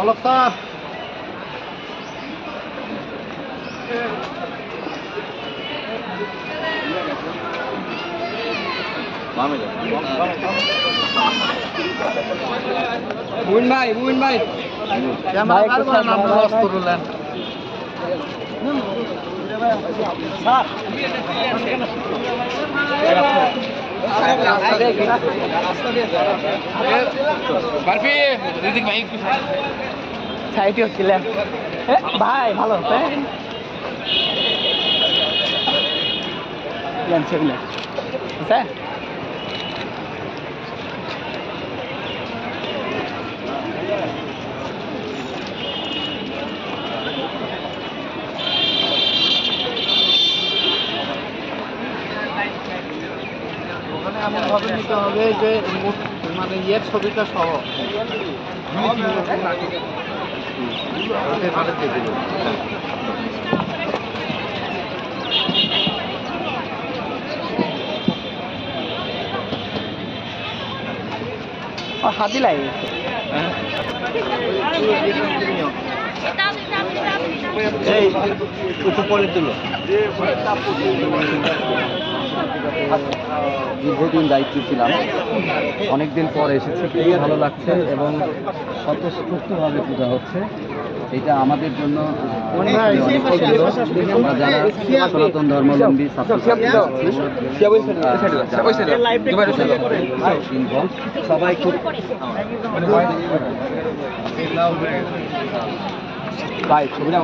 অলপ স্যার মুমিন ভাই ক্যামেরা কার করেন আপনারা লস করলেন বারফি রিদিক ভাই সাইডে হচ্ছিলেন ভাই ভালো ছবি স্যার ওখানে এমনভাবে নিতে হবে যে মানে ইয়ের ছবিটা সহ হাতি লাগে এই একটু পরে তুলো দীর্ঘদিন দায়িত্ব ছিলাম, অনেকদিন পর এসেছি, খুবই ভালো লাগছে এবং স্বতঃস্ফূর্তভাবে পূজা হচ্ছে। এটা আমাদের জন্য আমরা যারা সনাতন ধর্মাবলম্বী সবাই খুব ভাই ছবিটা